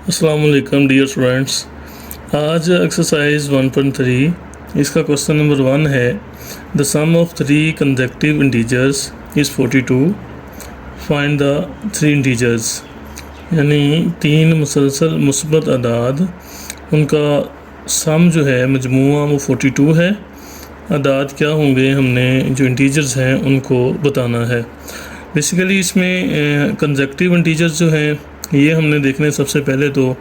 अस्सलाम वालेकुम dear students. आज एक्सरसाइज 1.3 इसका क्वेश्चन नंबर 1 है the sum of 3 consecutive integers is 42। Find the 3 integers, यानी 3 मुसलसल मुस्बत अदाद, उनका सम जो है मजमूआ वो 42 है। अदाद क्या होंगे, हमने जो इंटीजर्स हैं उनको बताना है। बेसिकली इसमें कंसेक्यूटिव इंटीजर्स जो हैं ये हमने देखने। सबसे पहले तो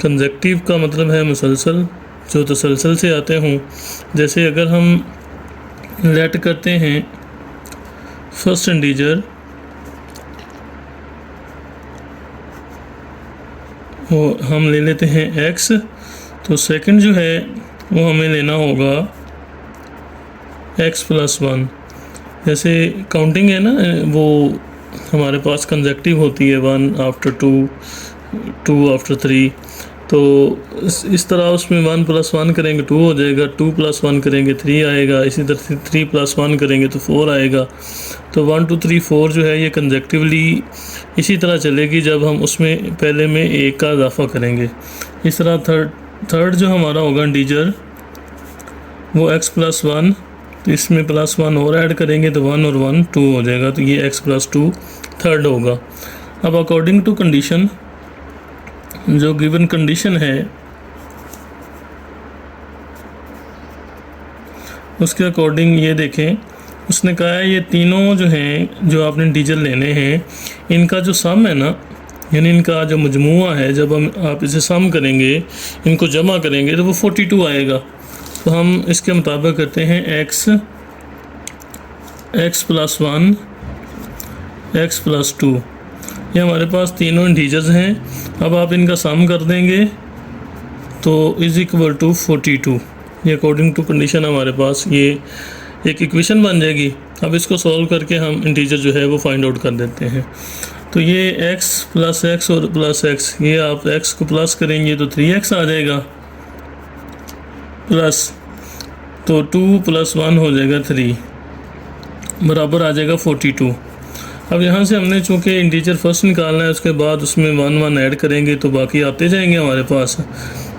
कंसेक्यूटिव का मतलब है मुसलसल, जो तसलसल से आते हों। जैसे अगर हम लेट करते हैं फर्स्ट इंटीजर, वो हम ले लेते हैं x, तो सेकंड जो है वो हमें लेना होगा x + 1। जैसे काउंटिंग है ना, वो हमारे पास कंसेक्यूटिव होती है 1 आफ्टर 2, 2 आफ्टर 3। तो इस तरह उसमें 1 + 1 करेंगे 2 हो जाएगा, 2 + 1 करेंगे 3 आएगा, इसी तरह से 3 + 1 करेंगे तो 4 आएगा। तो 1 2 3 4 जो है ये कंसेक्यूटिवली इसी तरह चलेगी जब हम उसमें पहले में एक का इजाफा करेंगे। इस तरह थर्ड जो हमारा होगा इंटीजर वो x + 1, तो इसमें +1 और ऐड करेंगे तो 1 और 1 2 हो जाएगा, तो ये x + 2 थर्ड होगा। अब अकॉर्डिंग टू कंडीशन, जो गिवन कंडीशन है उसके अकॉर्डिंग ये देखें, उसने कहा है ये तीनों जो हैं, जो आपने इंटीजर लेने हैं, इनका जो सम है ना, यानी इनका जो मजमूआ है, जब आप इसे सम करेंगे, इनको जमा करेंगे तो वो 42 आएगा। तो हम इसके मुताबिक करते हैं x + 1 x + 2, ये हमारे पास तीनों इंटीजर्स हैं। अब आप इनका सम कर देंगे तो = 42। ये अकॉर्डिंग टू कंडीशन हमारे पास ये एक इक्वेशन बन जाएगी। अब इसको सॉल्व करके हम इंटीजर जो है वो फाइंड आउट कर देते हैं। तो ये x + x और +x, ये आप x को प्लस करेंगे तो 3x आ जाएगा, प्लस तो 2 + 1 हो जाएगा 3, बराबर आ जाएगा 42। अब यहाँ से हमने चूँकि इंटीजर फर्स्ट निकालना है, उसके बाद उसमें 1 1 ऐड करेंगे तो बाकी आते जाएंगे हमारे पास।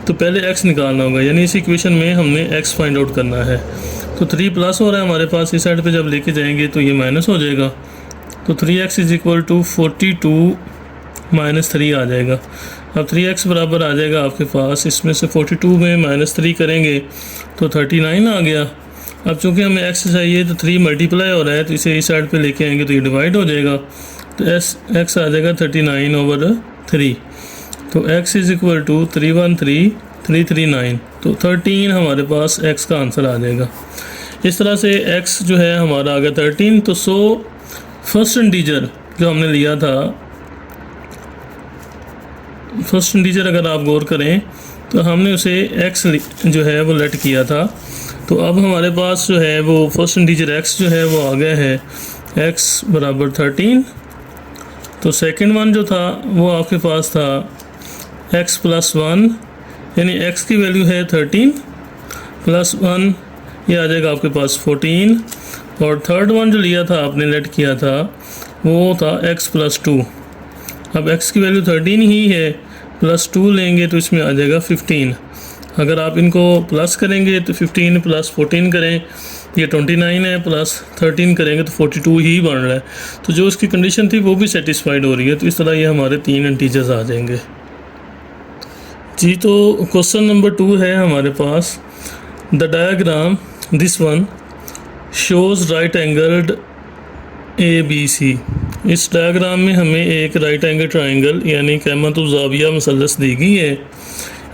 तो पहले x निकालना होगा, यानी इस इक्वेशन में हमने x फाइंड आउट करना है। तो 3 प्लस हो रहा है हमारे पास, इस साइड पे जब लेके जाएंगे तो ये माइनस हो जाएगा। तो 3x = 42 - 3 आ जाएगा। अब 3x बराबर आ जाएगा आपके पास, इसमें से 42 में -3 करेंगे तो 39 आ गया। अब चूँकि हमें x चाहिए तो 3 मल्टीप्लाई हो रहा है, तो इसे इस साइड पे लेके आएंगे तो ये डिवाइड हो जाएगा, तो x आ जाएगा 39/3। तो x = 313 339, तो 13 हमारे पास x का आंसर आ जाएगा। इस तरह से x जो है हमारा आ गया 13। तो फर्स्ट इंटीजर जो हमने लिया था, फर्स्ट इंटीजर अगर आप गौर करें तो हमने उसे x जो है वो लेट किया था। तो अब हमारे पास जो है वो फर्स्ट इंटीजर x जो है वो आ गया है x = 13। तो सेकंड वन जो था वो आपके पास था x + 1, यानी x की वैल्यू है 13 + 1, ये आ जाएगा आपके पास 14। और थर्ड वन जो लिया था आपने लेट किया था वो था x + 2। अब x की वैल्यू 13 ही है, +2 लेंगे तो इसमें आ जाएगा 15। अगर आप इनको प्लस करेंगे तो 15 + 14 करें, ये 29 है, प्लस 13 करेंगे तो 42 ही बन रहा है। तो जो उसकी कंडीशन थी वो भी सेटिस्फाइड हो रही है। तो इस तरह ये हमारे 3 इंटीजर्स आ जाएंगे जी। तो क्वेश्चन नंबर 2 है हमारे पास, the diagram this one shows right angled ABC। इस डायग्राम में हमें एक राइट एंगल ट्राइंगल यानी क़ैमतुज़ ज़ाविया मुसल्लस दी गई है,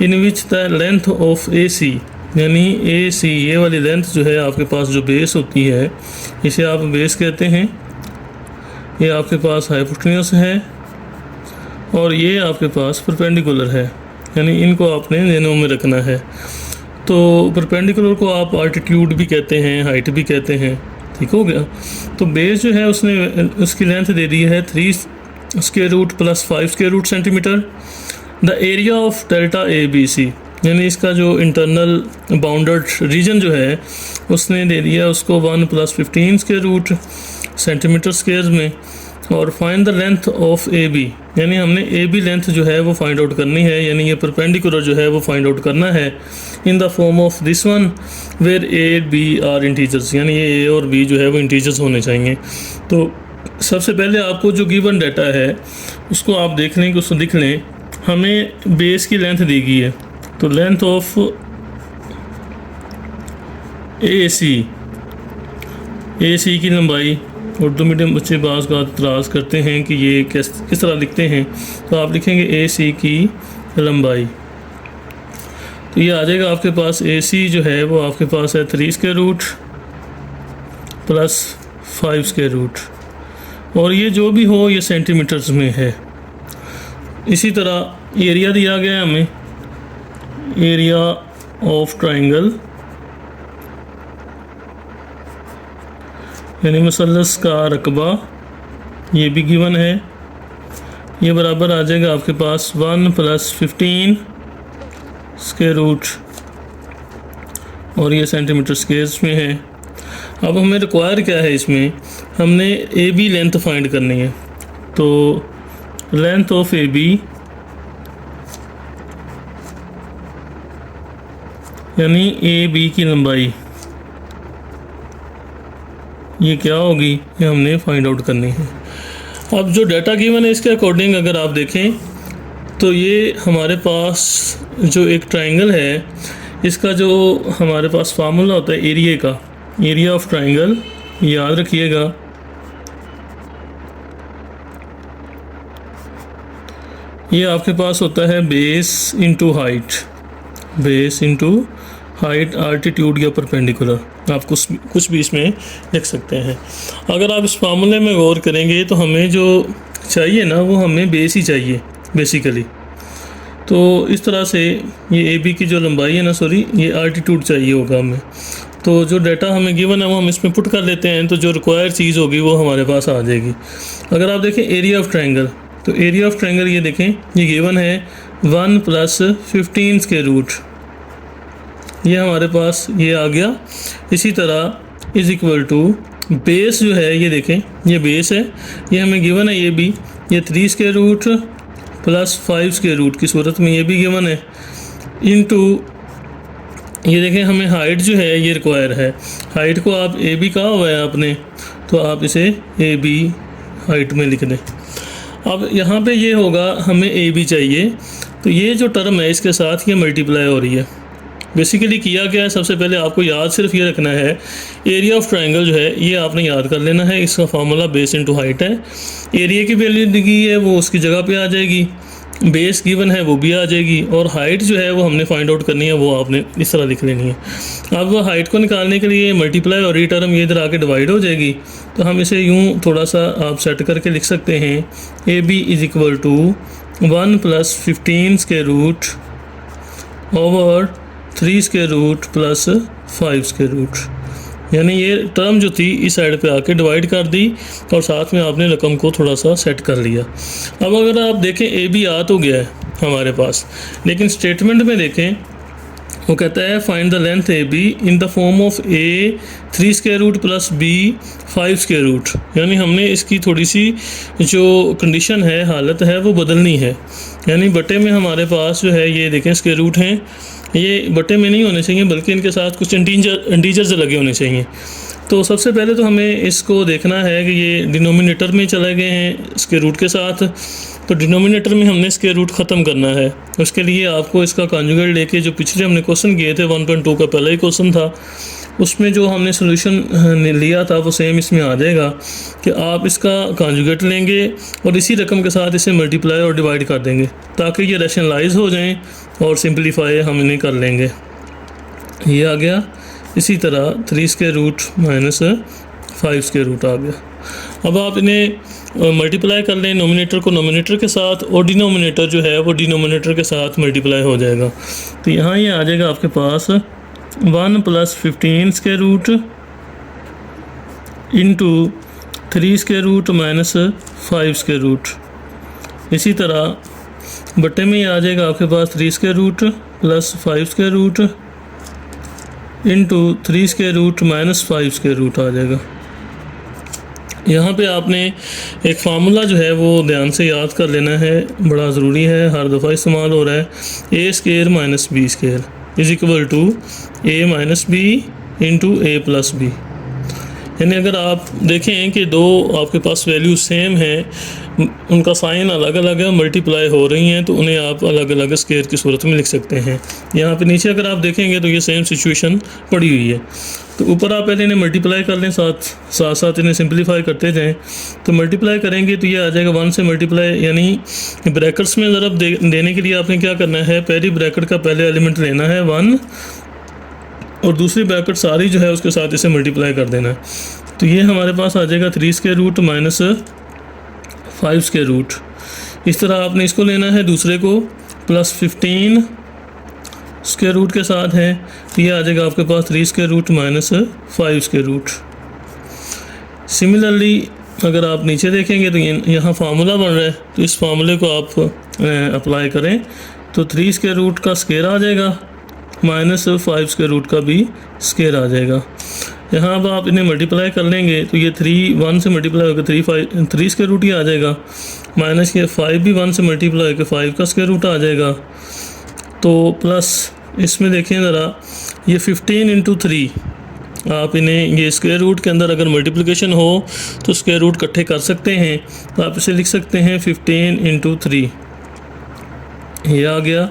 in which the length of AC, यानी AC ये वाली लेंथ जो है आपके पास जो बेस होती है, इसे आप बेस कहते हैं। ये आपके पास हाइपोटेन्यूस है और ये आपके पास परपेंडिकुलर है, यानी इनको आपने ध्यान में रखना है। तो परपेंडिकुलर को आप आल्टीट्यूड भी कहते हैं, हाइट भी कहते हैं, ठीक हो गया। तो बेस जो है उसने उसकी लेंथ दे दी है 3 √² + 5² centimetre. The area of delta ABC, यानी इसका जो इंटरनल बाउंडेड रीजन जो है उसने दे दिया उसको 1 + 15² सेंटीमीटर स्क्वायर में। और find the length of A B, यानी हमने ए बी लेंथ जो है वो फाइंड आउट करनी है, यानी ये परपेंडिकुलर जो है वो फाइंड आउट करना है in the form of this one where A B are integers, यानी ये ए और बी जो है वो इंटीजर्स होने चाहिए। तो सबसे पहले आपको जो गिवन डाटा है उसको आप देख लें कि उसको लिख लें। हमें बेस की लेंथ दी गई है, तो लेंथ ऑफ ए सी की लंबाई, उर्दू मीडियम बच्चे बाज़ का इतराज़ करते हैं कि ये किस तरह लिखते हैं, तो आप लिखेंगे ए सी की लंबाई। तो ये आ जाएगा आपके पास ए सी जो है वो आपके पास है 3 square root plus 5 square root, और ये जो भी हो ये सेंटीमीटर्स में है। इसी तरह एरिया दिया गया है हमें, एरिया ऑफ ट्राइंगल यानी मुसल्लस का रकबा, ये भी गिवन है, ये बराबर आ जाएगा आपके पास 1 + 15 स्क्वायर रूट, और ये सेंटीमीटर स्क्वेयर्स में है। अब हमें रिक्वायर क्या है, इसमें हमने ए बी लेंथ फाइंड करनी है। तो लेंथ ऑफ ए बी यानी ए बी की लंबाई, ये क्या होगी, ये हमने फाइंड आउट करनी है। अब जो डाटा गिवन है इसके अकॉर्डिंग अगर आप देखें तो ये हमारे पास जो एक ट्राइंगल है इसका जो हमारे पास फार्मूला होता है एरिया का, एरिया ऑफ ट्राइंगल, याद रखिएगा। ये आपके पास होता है base into height, base into height altitude या परपेंडिकुलर, आप कुछ भी इसमें लिख सकते हैं। अगर आप इस फार्मूले में गौर करेंगे तो हमें जो चाहिए ना वो हमें बेस ही चाहिए बेसिकली। तो इस तरह से ये ए बी की जो लंबाई है ना, सॉरी ये आल्टीट्यूड चाहिए होगा हमें। तो जो डाटा हमें गिवन है वो हम इसमें पुट कर लेते हैं, तो जो रिक्वायर्ड चीज़ होगी वो हमारे पास आ जाएगी। अगर आप देखें एरिया ऑफ ट्राइंगल, तो एरिया ऑफ ट्राइंगल ये देखें, ये गिवन है 1 + 15 स्क्वायर रूट, ये हमारे पास ये आ गया। इसी तरह इज़ इक्वल टू बेस जो है, ये देखें ये बेस है, ये हमें गिवन है, ये 3 square root plus 5 square root की सूरत में ये भी गिवन है, इनटू ये देखें हमें हाइट जो है ये रिक्वायर है। हाइट को आप ए बी कहा हुआ है आपने, तो आप इसे ए बी हाइट में लिख दें। अब यहाँ पे ये होगा हमें ए बी चाहिए, तो ये जो टर्म है इसके साथ ये मल्टीप्लाई हो रही है। बेसिकली किया गया है, सबसे पहले आपको याद सिर्फ ये रखना है, एरिया ऑफ ट्राइंगल जो है ये आपने याद कर लेना है, इसका फार्मूला बेस इंटू हाइट है। एरिया की वैल्यू दी गई है वो उसकी जगह पे आ जाएगी, बेस गिवन है वो भी आ जाएगी, और हाइट जो है वो हमने फाइंड आउट करनी है, वो आपने इस तरह लिख लेनी है। अब हाइट को निकालने के लिए मल्टीप्लाई और ये टर्म ये इधर आके डिवाइड हो जाएगी, तो हम इसे यूँ थोड़ा सा आप सेट करके लिख सकते हैं, A B is equal to 1 + 15 square root over 3 square root plus 5 square root, यानी ये टर्म जो थी इस साइड पे आके डिवाइड कर दी और साथ में आपने रकम को थोड़ा सा सेट कर लिया। अब अगर आप देखें ए बी आ तो गया है हमारे पास, लेकिन स्टेटमेंट में देखें वो कहता है find the length A B in the form of A 3 square root plus B 5 square root, यानी हमने इसकी थोड़ी सी जो कंडीशन है, हालत है, वो बदलनी है। यानी बटे में हमारे पास जो है ये देखें स्क्वायर रूट हैं, ये बटे में नहीं होने चाहिए बल्कि इनके साथ कुछ इंटीजर्स लगे होने चाहिए। तो सबसे पहले तो हमें इसको देखना है कि ये डिनोमिनेटर में चले गए हैं स्क्वायर रूट के साथ, तो डिनोमिनेटर में हमने स्क्वायर रूट ख़त्म करना है। उसके लिए आपको इसका कॉन्जुगेट लेके, जो पिछले हमने क्वेश्चन किए थे 1.2 का पहला ही क्वेश्चन था, उसमें जो हमने सोल्यूशन लिया था वो सेम इसमें आ जाएगा कि आप इसका कॉन्जुगेट लेंगे और इसी रकम के साथ इसे मल्टीप्लाई और डिवाइड कर देंगे ताकि ये रैशनलाइज हो जाएं और सिंपलीफाई हम इन्हें कर लेंगे। ये आ गया। इसी तरह 3 square root minus 5 square root आ गया। अब आप इन्हें मल्टीप्लाई कर लें, नोमिनेटर को नोमिनेटर के साथ और डिनोमिनेटर जो है वो डिनोमिनेटर के साथ मल्टीप्लाई हो जाएगा। तो यहाँ ये आ जाएगा आपके पास 1 + 15 square root into 3 square root minus 5 square root. इसी तरह बट्टे में ये आ जाएगा आपके पास 3 square root plus 5 square root into 3 square root minus 5 square root आ जाएगा। यहाँ पे आपने एक फार्मूला जो है वो ध्यान से याद कर लेना है, बड़ा ज़रूरी है, हर दफ़ा इस्तेमाल हो रहा है। A square minus b square is equal to a minus b into a plus b. यानी अगर आप देखें कि दो आपके पास वैल्यू सेम है, उनका साइन अलग अलग है, मल्टीप्लाई हो रही हैं, तो उन्हें आप अलग अलग स्केयर की सूरत में लिख सकते हैं। यहाँ पे नीचे अगर आप देखेंगे तो ये सेम सिचुएशन पड़ी हुई है। तो ऊपर आप पहले इन्हें मल्टीप्लाई कर लें, साथ साथ इन्हें सिंप्लीफाई करते जाएं। तो मल्टीप्लाई करेंगे तो ये आ जाएगा 1 से मल्टीप्लाई, यानी ब्रैकेट्स में ज़रब देने के लिए आपने क्या करना है, पहली ब्रैकेट का पहले एलिमेंट लेना है 1 और दूसरी ब्रैकेट सारी जो है उसके साथ इसे मल्टीप्लाई कर देना है। तो ये हमारे पास आ जाएगा 3 square root minus 5 square root. इस तरह आपने इसको लेना है, दूसरे को प्लस 15 स्क्वायर रूट के साथ है, तो ये आ जाएगा आपके पास 3 square root minus 5 square root. Similarly अगर आप नीचे देखेंगे तो यहाँ फार्मूला बन रहा है, तो इस फार्मूले को आप अप्लाई करें तो 3 स्क्वायर रूट का स्क्वायर आ जाएगा माइनस 5 स्क्वायर रूट का भी स्क्वायर आ जाएगा। यहाँ अब आप इन्हें मल्टीप्लाई कर लेंगे तो ये 1 से मल्टीप्लाई होकर 3 स्क्वायर रूट ही आ जाएगा, माइनस ये 5 भी 1 से मल्टीप्लाई होकर 5 का स्क्वायर रूट आ जाएगा। तो प्लस इसमें देखें ज़रा, ये 15 इंटू 3, आप इन्हें ये स्क्वायर रूट के अंदर अगर मल्टीप्लिकेशन हो तो स्क्वायर रूट इकट्ठे कर सकते हैं, तो आप इसे लिख सकते हैं 15 इंटू 3, ये आ गया।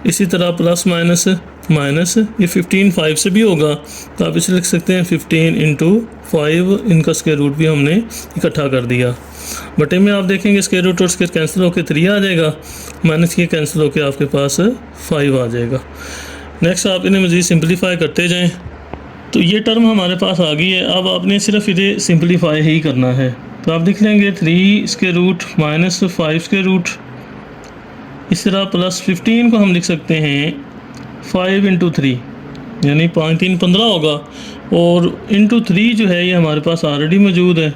इसी तरह प्लस माइनस माइनस, ये 15 5 से भी होगा, तो आप इसे लिख सकते हैं 15 इंटू 5, इनका स्क्वायर रूट भी हमने इकट्ठा कर दिया। बटे में आप देखेंगे स्क्वायर रूट और स्क्वायर कैंसिल होकर 3 आ जाएगा, माइनस ये कैंसिल होकर आपके पास 5 आ जाएगा। नेक्स्ट आप इन्हें मज़ीद सिंप्लीफाई करते जाएं, तो ये टर्म हमारे पास आ गई है। अब आपने सिर्फ इसे सिंप्लीफाई ही करना है, तो आप लिख लेंगे 3 square root minus 5 square root. इस तरह प्लस 15 को हम लिख सकते हैं 5 इंटू 3, यानी 5 3 15 होगा, और इंटू 3 जो है ये हमारे पास ऑलरेडी मौजूद है,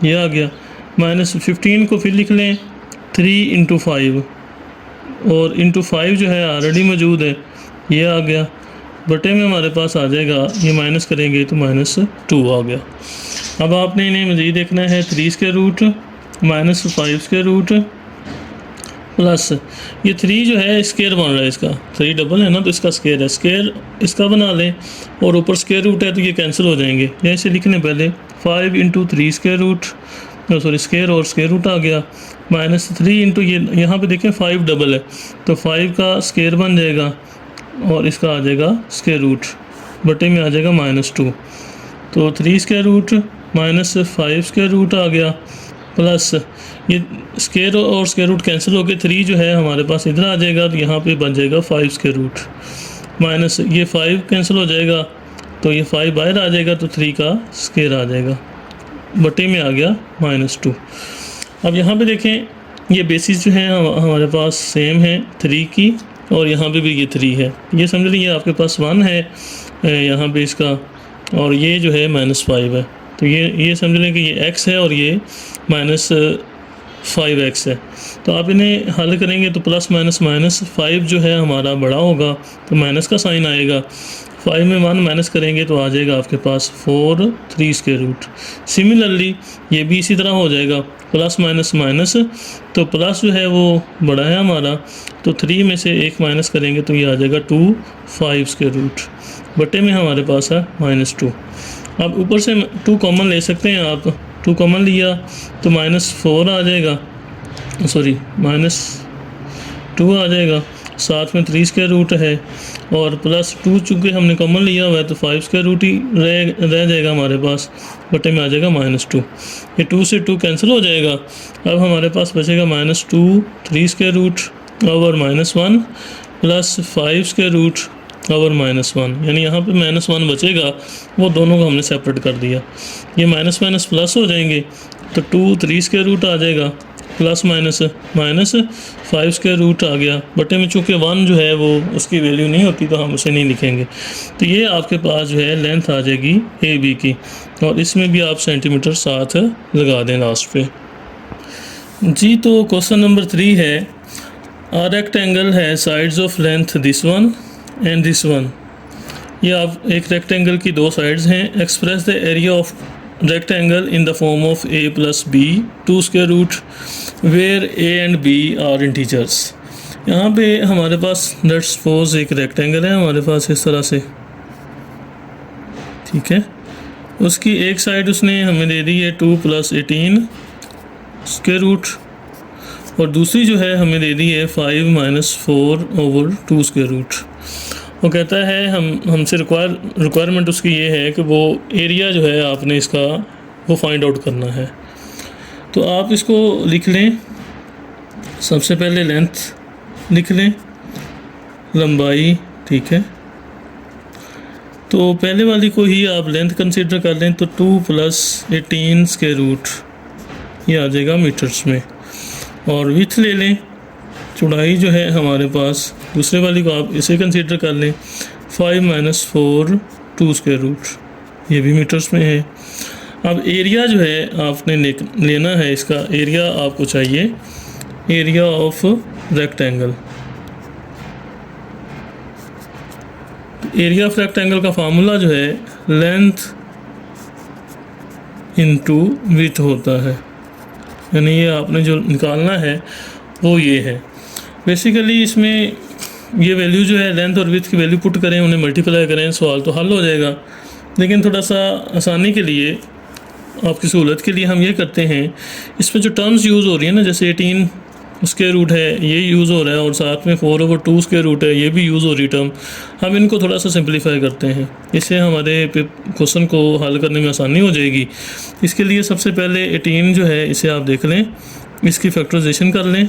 ये आ गया। माइनस 15 को फिर लिख लें 3 इंटू 5, और इंटू 5 जो है ऑलरेडी मौजूद है, ये आ गया। बटे में हमारे पास आ जाएगा, ये माइनस करेंगे तो -2 आ गया। अब आपने इन्हें मज़ीद देखना है, 3 square root minus 5 square root plus ये 3 जो है स्क्वायर बन रहा है, इसका 3 डबल है ना, तो इसका स्क्वायर है, स्क्वायर इसका बना लें, और ऊपर स्क्वायर रूट है तो ये कैंसिल हो जाएंगे। या इसे लिखने पहले 5 into 3 square root, sorry square और स्क्वायर रूट आ गया, -3 इंटू ये यहाँ पे देखें 5 डबल है, तो 5 का स्क्वायर बन जाएगा और इसका आ जाएगा स्क्वायर रूट, बटे में आ जाएगा -2। तो 3 square root minus 5 square root आ गया, प्लस ये स्क्वायर और स्क्वायर रूट कैंसिल होकर 3 जो है हमारे पास इधर आ जाएगा, तो यहाँ पे बन जाएगा 5 स्क्वायर रूट, माइनस ये 5 कैंसिल हो जाएगा, तो ये 5 बाहर आ जाएगा, तो 3 का स्क्वायर आ जाएगा, बटे में आ गया -2। अब यहाँ पे देखें ये बेसिस जो है हमारे पास सेम है 3 की, और यहाँ पे भी ये 3 है, ये समझ लीजिए आपके पास 1 है यहाँ पे इसका, और ये जो है -5 है, तो ये समझ लें कि ये x है और ये -5x है। तो आप इन्हें हल करेंगे तो प्लस माइनस -5 जो है हमारा बड़ा होगा, तो माइनस का साइन आएगा, 5 में 1 माइनस करेंगे तो आ जाएगा आपके पास 4 3 स्क्वायर रूट। सिमिलरली ये भी इसी तरह हो जाएगा, प्लस माइनस माइनस, तो प्लस जो है वो बड़ा है हमारा, तो 3 में से 1 माइनस करेंगे तो ये आ जाएगा 2 5 स्क्वायर रूट, बटे में हमारे पास है -2। अब ऊपर से 2 कॉमन ले सकते हैं आप, 2 कॉमन लिया तो -4 आ जाएगा, सॉरी -2 आ जाएगा, साथ में 3 स्क्वायर रूट है, और प्लस 2 चूँकि हमने कॉमन लिया हुआ है तो 5 स्क्वायर रूट ही रह जाएगा हमारे पास, बटे में आ जाएगा -2। ये 2 से 2 कैंसिल हो जाएगा, अब हमारे पास बचेगा -2 3 square root over -1 plus 5 square root over -1, यानी यहाँ पे -1 बचेगा, वो दोनों को हमने सेपरेट कर दिया। ये माइनस माइनस प्लस हो जाएंगे, तो 2 3 स्क्वायर रूट आ जाएगा, प्लस माइनस -5 स्क्वायर रूट आ गया, बटे में चूँकि 1 जो है वो उसकी वैल्यू नहीं होती तो हम उसे नहीं लिखेंगे। तो ये आपके पास जो है लेंथ आ जाएगी AB की, और इसमें भी आप सेंटीमीटर साथ लगा दें लास्ट पे जी। तो क्वेश्चन नंबर 3 है, अ रेक्टेंगल है sides of length this one and this one. ये आप एक रेक्टेंगल की 2 साइड्स हैं, express the area of rectangle in the form of a plus b 2 square root where a and b are integers। यहाँ पे हमारे पास let's suppose एक rectangle है हमारे पास इस तरह से, ठीक है। उसकी एक साइड उसने हमें दे दी है 2 + 18 स्क्वायर रूट और दूसरी जो है हमें दे दी है 5 - 4 / 2 स्क्वायर रूट। वो कहता है हमसे रिक्वायरमेंट उसकी ये है कि वो एरिया जो है आपने इसका वो फाइंड आउट करना है। तो आप इसको लिख लें, सबसे पहले लेंथ लिख लें, लंबाई, ठीक है। तो पहले वाली को ही आप लेंथ कंसीडर कर लें, तो 2 + 18 स्क्वायर रूट ये आ जाएगा मीटर्स में। और विथ ले लें, चौड़ाई जो है हमारे पास, दूसरे वाली को आप इसे कंसीडर कर लें, 5 - 4 2 स्क्वायर रूट ये भी मीटर्स में है। अब एरिया जो है आपने लेना है, इसका एरिया आपको चाहिए, area of rectangle. Area of rectangle का फार्मूला जो है लेंथ इनटू विड्थ होता है, यानी ये आपने जो निकालना है वो ये है। बेसिकली इसमें ये वैल्यू जो है लेंथ और विड्थ की वैल्यू पुट करें, उन्हें मल्टीप्लाई करें, सवाल तो हल हो जाएगा। लेकिन थोड़ा सा आसानी के लिए, आपकी सहूलत के लिए हम ये करते हैं, इसमें जो टर्म्स यूज़ हो रही है ना, जैसे 18 स्क्वायर रूट है ये यूज़ हो रहा है और साथ में 4/2 स्क्वायर रूट है ये भी यूज़ हो रही टर्म, हम इनको थोड़ा सा सिंप्लीफाई करते हैं, इससे हमारे क्वेश्चन को हल करने में आसानी हो जाएगी। इसके लिए सबसे पहले 18 जो है इसे आप देख लें, इसकी फैक्टराइजेशन कर लें,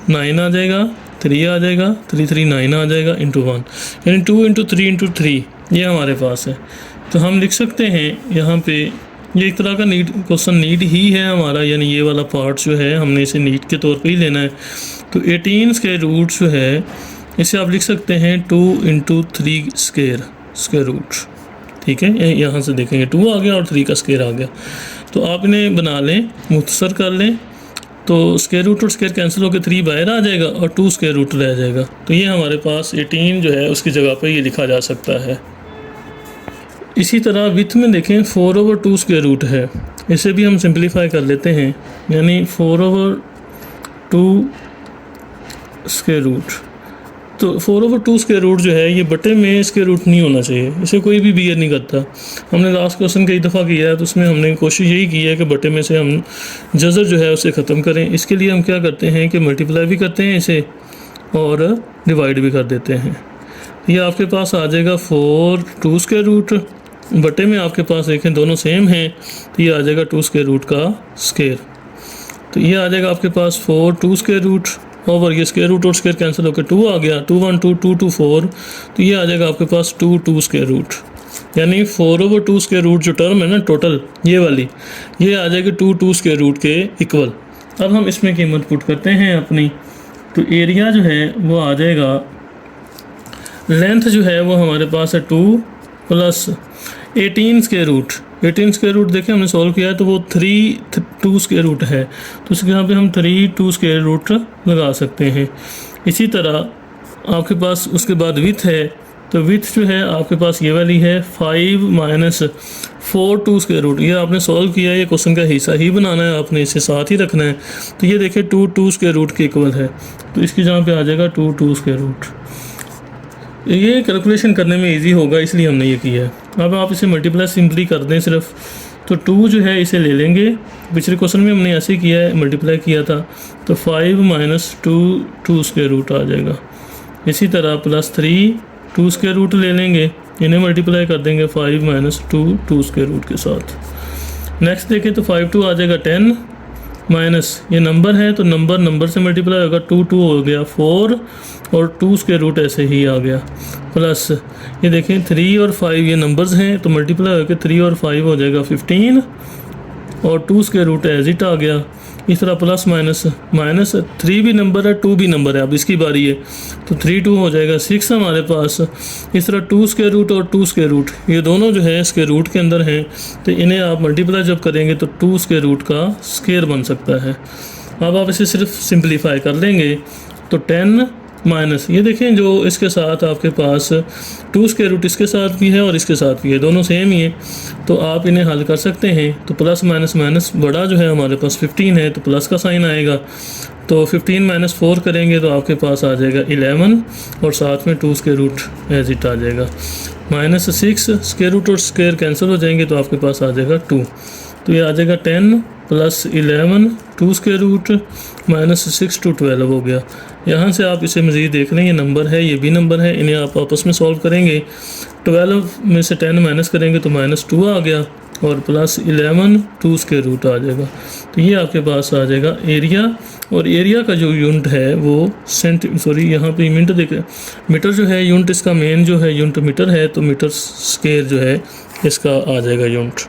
9 आ जाएगा, 3 आ जाएगा, 3 3 9 आ जाएगा इंटू 1, यानी 2 × 3 × 3 ये हमारे पास है। तो हम लिख सकते हैं यहाँ पे, ये एक तरह का नीट क्वेश्चन नीट ही है हमारा, यानी ये वाला पार्ट जो है हमने इसे नीट के तौर पे ही लेना है। तो 18 स्क्वायर रूट जो है इसे आप लिख सकते हैं 2 × 3 स्क्वायर रूट, ठीक है। यहाँ से देखेंगे 2 आ गया और 3 का स्क्वायर आ गया। तो आप इन्हें बना लें, मुख्तसर कर लें, तो स्क्वायर रूट और स्क्वायर कैंसिल होकर 3 बाहर आ जाएगा और 2 स्क्वायर रूट रह जाएगा। तो ये हमारे पास 18 जो है उसकी जगह पर ये लिखा जा सकता है। इसी तरह विथ में देखें 4/2 स्क्वायर रूट है, इसे भी हम सिंप्लीफाई कर लेते हैं, यानी 4/2 स्क्वायर रूट। तो 4/2 स्क्वायर रूट जो है ये बटे में स्क्वायर रूट नहीं होना चाहिए, इसे कोई भी बियर नहीं करता। हमने लास्ट क्वेश्चन कई दफ़ा किया है तो उसमें हमने कोशिश यही की है कि बटे में से हम जज़र जो है उसे ख़त्म करें। इसके लिए हम क्या करते हैं कि मल्टीप्लाई भी करते हैं इसे और डिवाइड भी कर देते हैं। ये आपके पास आ जाएगा 4/2 स्क्वायर रूट, बटे में आपके पास देखें दोनों सेम हैं, तो ये आ जाएगा 2 स्क्वायर रूट का स्क्वायर। तो ये आ जाएगा आपके पास 4/2 स्क्वायर रूट ओवर ये स्क्वायर रूट और स्क्वायर कैंसिल होकर 2 आ गया, 2 1 2 2 2 4, तो ये आ जाएगा आपके पास 2 स्क्वायर रूट, यानी 4/2 स्क्वायर रूट जो टर्म है ना टोटल ये वाली, ये आ जाएगी 2 स्क्वायर रूट के इक्वल। अब हम इसमें कीमत पुट करते हैं अपनी, तो एरिया जो है वो आ जाएगा, लेंथ जो है वो हमारे पास है 2 + 18 स्क्वायर रूट। 18 स्क्वायर रूट देखें हमने सॉल्व किया है तो वो 2 स्क्वायर रूट है, तो उसके यहाँ पे हम 2 स्क्वायर रूट लगा सकते हैं। इसी तरह आपके पास उसके बाद विथ है, तो विथ जो है आपके पास ये वाली है 5 - 4 2 स्क्वायर रूट। ये आपने सॉल्व किया है, ये क्वेश्चन का हिस्सा ही बनाना है, आपने इसे साथ ही रखना है। तो ये देखिए 2 स्क्वायर रूट के इक्वल है, तो इसकी जहाँ पे आ जाएगा 2 स्क्वायर रूट। ये कैलकुलेशन करने में इजी होगा इसलिए हमने ये किया है। अब आप इसे मल्टीप्लाई सिंपली कर दें सिर्फ, तो 2 जो है इसे ले लेंगे, पिछले क्वेश्चन में हमने ऐसे किया है, मल्टीप्लाई किया था, तो 5 - 2 स्क्वायर रूट आ जाएगा। इसी तरह +3 2 स्क्वायर रूट ले लेंगे, इन्हें मल्टीप्लाई कर देंगे 5 - 2 स्क्वायर रूट के साथ। नेक्स्ट देखें तो 5 2 आ जाएगा 10 माइनस ये नंबर है तो नंबर से मल्टीप्लाई होगा, 2 हो गया 4 और 2 स्क्वायर रूट ऐसे ही आ गया, प्लस ये देखें 3 और 5 ये नंबर्स हैं तो मल्टीप्लाई होकर 3 और 5 हो जाएगा 15 और 2 स्क्वायर रूट एज इट आ गया। इस तरह प्लस माइनस 3 भी नंबर है 2 भी नंबर है, अब इसकी बारी है तो 3 2 हो जाएगा 6 हमारे पास। इस तरह 2 स्क्वायर रूट और 2 स्क्वायर रूट ये दोनों जो है स्क्वायर रूट के अंदर हैं, तो इन्हें आप मल्टीप्लाई जब करेंगे तो 2 स्क्वायर रूट का स्क्वायर बन सकता है। अब आप इसे सिर्फ सिंप्लीफाई कर लेंगे तो 10 माइनस, ये देखें जो इसके साथ आपके पास 2 स्क्वायर रूट इसके साथ भी है और इसके साथ भी है, दोनों सेम ही है, तो आप इन्हें हल कर सकते हैं। तो प्लस माइनस माइनस, बड़ा जो है हमारे पास 15 है तो प्लस का साइन आएगा, तो 15 - 4 करेंगे तो आपके पास आ जाएगा 11 और साथ में 2 स्क्वायर रूट एज इट आ जाएगा। -6 स्क्वायर रूट और स्क्वायर कैंसिल हो जाएंगे तो आपके पास आ जाएगा 2, तो ये आ जाएगा 10 + 11 2 स्क्वायर रूट -6 to 12 हो गया। यहाँ से आप इसे मज़ीद देख रहे हैं, ये नंबर है, ये भी नंबर है, इन्हें आप आपस में सॉल्व करेंगे। 12 में से 10 माइनस करेंगे तो -2 आ गया और +11 2 स्क्वायर रूट आ जाएगा। तो ये आपके पास आ जाएगा एरिया, और एरिया का जो यूनिट है वो यहाँ पे मिनट देखें, मीटर जो है यूनिट इसका मेन जो है यूनिट मीटर है, तो मीटर स्क्वायर जो है इसका आ जाएगा यूनिट।